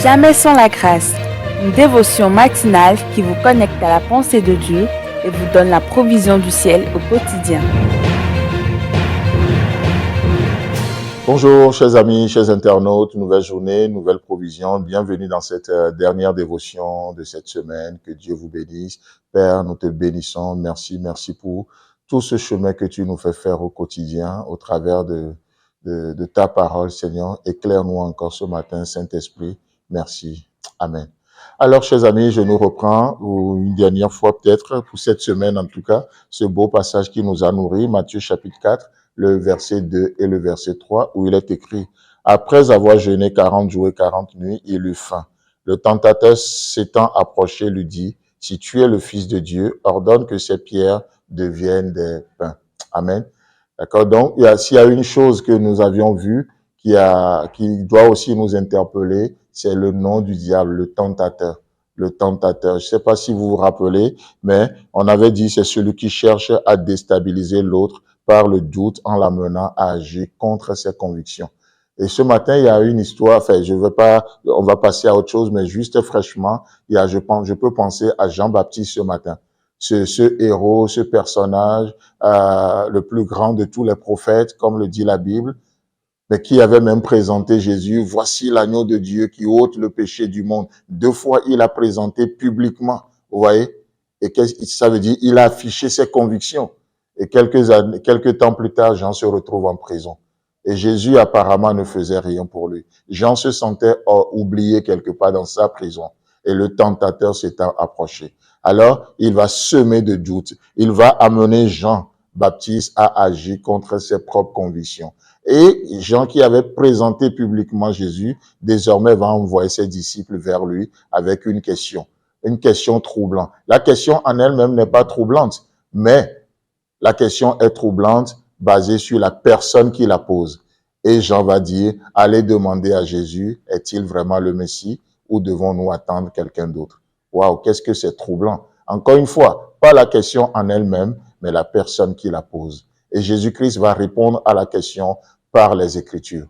Jamais sans la grâce, une dévotion matinale qui vous connecte à la pensée de Dieu et vous donne la provision du ciel au quotidien. Bonjour chers amis, chers internautes, nouvelle journée, nouvelle provision. Bienvenue dans cette dernière dévotion de cette semaine. Que Dieu vous bénisse. Père, nous te bénissons. Merci pour tout ce chemin que tu nous fais faire au quotidien au travers de ta parole, Seigneur. Éclaire-nous encore ce matin, Saint-Esprit. Merci. Amen. Alors, chers amis, je nous reprends une dernière fois peut-être, pour cette semaine en tout cas, ce beau passage qui nous a nourris, Matthieu chapitre 4, le verset 2 et le verset 3, où il est écrit « Après avoir jeûné 40 jours et 40 nuits, il eut faim. Le tentateur s'étant approché lui dit « Si tu es le Fils de Dieu, ordonne que ces pierres deviennent des pains. » Amen. D'accord. Donc, s'il y a une chose que nous avions vue qui doit aussi nous interpeller, c'est le nom du diable, le tentateur. Le tentateur. Je ne sais pas si vous vous rappelez, mais on avait dit c'est celui qui cherche à déstabiliser l'autre par le doute en l'amenant à agir contre ses convictions. Et ce matin, il y a une histoire, enfin, on va passer à autre chose, mais juste fraîchement, je peux penser à Jean-Baptiste ce matin. Ce héros, ce personnage, le plus grand de tous les prophètes, comme le dit la Bible, mais qui avait même présenté Jésus, voici l'agneau de Dieu qui ôte le péché du monde. 2 fois, il a présenté publiquement, vous voyez? Et qu'est-ce que ça veut dire? Il a affiché ses convictions. Et quelques temps plus tard, Jean se retrouve en prison. Et Jésus apparemment ne faisait rien pour lui. Jean se sentait oublié quelque part dans sa prison. Et le tentateur s'est approché. Alors, il va semer de doutes. Il va amener Jean-Baptiste à agir contre ses propres convictions. Et Jean, qui avait présenté publiquement Jésus, désormais va envoyer ses disciples vers lui avec une question troublante. La question en elle-même n'est pas troublante, mais la question est troublante basée sur la personne qui la pose. Et Jean va dire, allez demander à Jésus, est-il vraiment le Messie ou devons-nous attendre quelqu'un d'autre? Waouh, qu'est-ce que c'est troublant. Encore une fois, pas la question en elle-même, mais la personne qui la pose. Et Jésus-Christ va répondre à la question par les Écritures.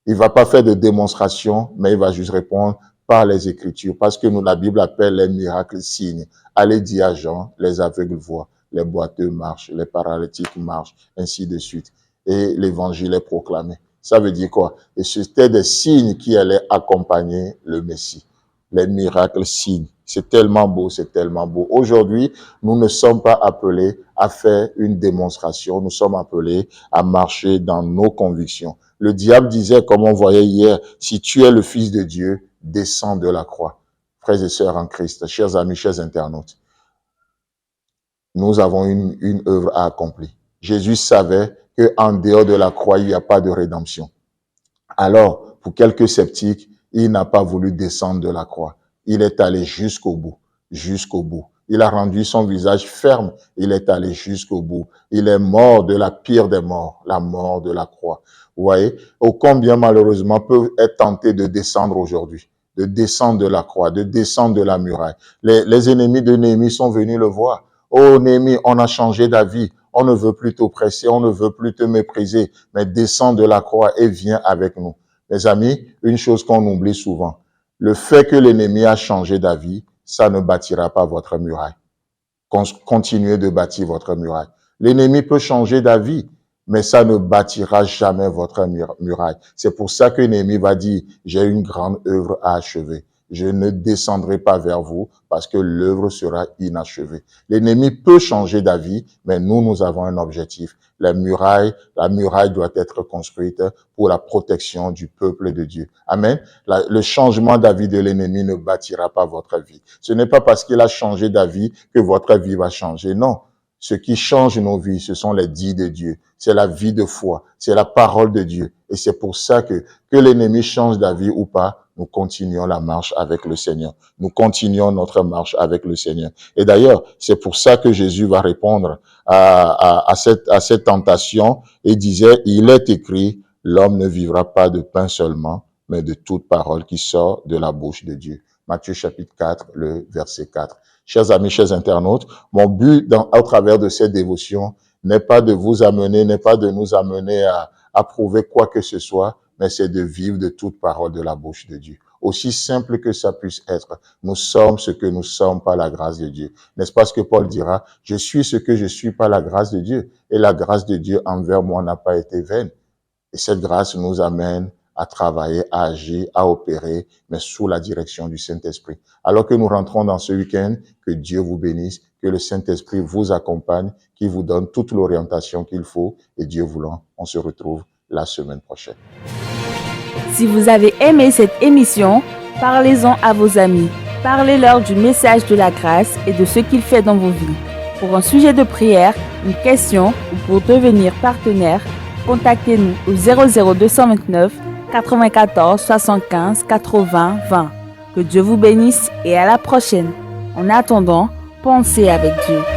Il va pas faire de démonstration, mais il va juste répondre par les Écritures, parce que la Bible appelle les miracles signes. Allez dire à Jean, les aveugles voient, les boiteux marchent, les paralytiques marchent, ainsi de suite. Et l'évangile est proclamé. Ça veut dire quoi? Et c'était des signes qui allaient accompagner le Messie. Les miracles signes. C'est tellement beau, c'est tellement beau. Aujourd'hui, nous ne sommes pas appelés à faire une démonstration. Nous sommes appelés à marcher dans nos convictions. Le diable disait, comme on voyait hier, si tu es le Fils de Dieu, descends de la croix. Frères et sœurs en Christ, chers amis, chers internautes, nous avons une œuvre à accomplir. Jésus savait qu'en dehors de la croix, il n'y a pas de rédemption. Alors, pour quelques sceptiques, il n'a pas voulu descendre de la croix. Il est allé jusqu'au bout, jusqu'au bout. Il a rendu son visage ferme, il est allé jusqu'au bout. Il est mort de la pire des morts, la mort de la croix. Vous voyez, ô combien malheureusement peuvent être tentés de descendre aujourd'hui, de descendre de la croix, de descendre de la muraille. Les ennemis de Néhémie sont venus le voir. Oh Néhémie, on a changé d'avis. On ne veut plus t'oppresser, on ne veut plus te mépriser, mais descends de la croix et viens avec nous. Mes amis, une chose qu'on oublie souvent, le fait que l'ennemi a changé d'avis, ça ne bâtira pas votre muraille. Continuez de bâtir votre muraille. L'ennemi peut changer d'avis, mais ça ne bâtira jamais votre muraille. C'est pour ça que Néhémie va dire, j'ai une grande œuvre à achever. Je ne descendrai pas vers vous parce que l'œuvre sera inachevée. L'ennemi peut changer d'avis, mais nous avons un objectif. La muraille doit être construite pour la protection du peuple de Dieu. Amen. Le changement d'avis de l'ennemi ne bâtira pas votre vie. Ce n'est pas parce qu'il a changé d'avis que votre vie va changer. Non. Ce qui change nos vies, ce sont les dits de Dieu. C'est la vie de foi. C'est la parole de Dieu. Et c'est pour ça que l'ennemi change d'avis ou pas, nous continuons la marche avec le Seigneur. Nous continuons notre marche avec le Seigneur. Et d'ailleurs, c'est pour ça que Jésus va répondre à cette tentation et disait, il est écrit, l'homme ne vivra pas de pain seulement, mais de toute parole qui sort de la bouche de Dieu. Matthieu chapitre 4, le verset 4. Chers amis, chers internautes, mon but au travers de cette dévotion n'est pas de vous amener, n'est pas de nous amener à prouver quoi que ce soit, mais c'est de vivre de toute parole de la bouche de Dieu. aussi simple que ça puisse être. Nous sommes ce que nous sommes par la grâce de Dieu. N'est-ce pas ce que Paul dira? Je suis ce que je suis par la grâce de Dieu. Et la grâce de Dieu envers moi n'a pas été vaine. Et cette grâce nous amène à travailler, à agir, à opérer, mais sous la direction du Saint-Esprit. Alors que nous rentrons dans ce week-end, que Dieu vous bénisse, que le Saint-Esprit vous accompagne, qu'il vous donne toute l'orientation qu'il faut, et Dieu voulant, on se retrouve la semaine prochaine. Si vous avez aimé cette émission, parlez-en à vos amis. Parlez-leur du message de la grâce et de ce qu'il fait dans vos vies. Pour un sujet de prière, une question ou pour devenir partenaire, contactez-nous au 00229 94 75 80 20. Que Dieu vous bénisse et à la prochaine. En attendant, pensez avec Dieu.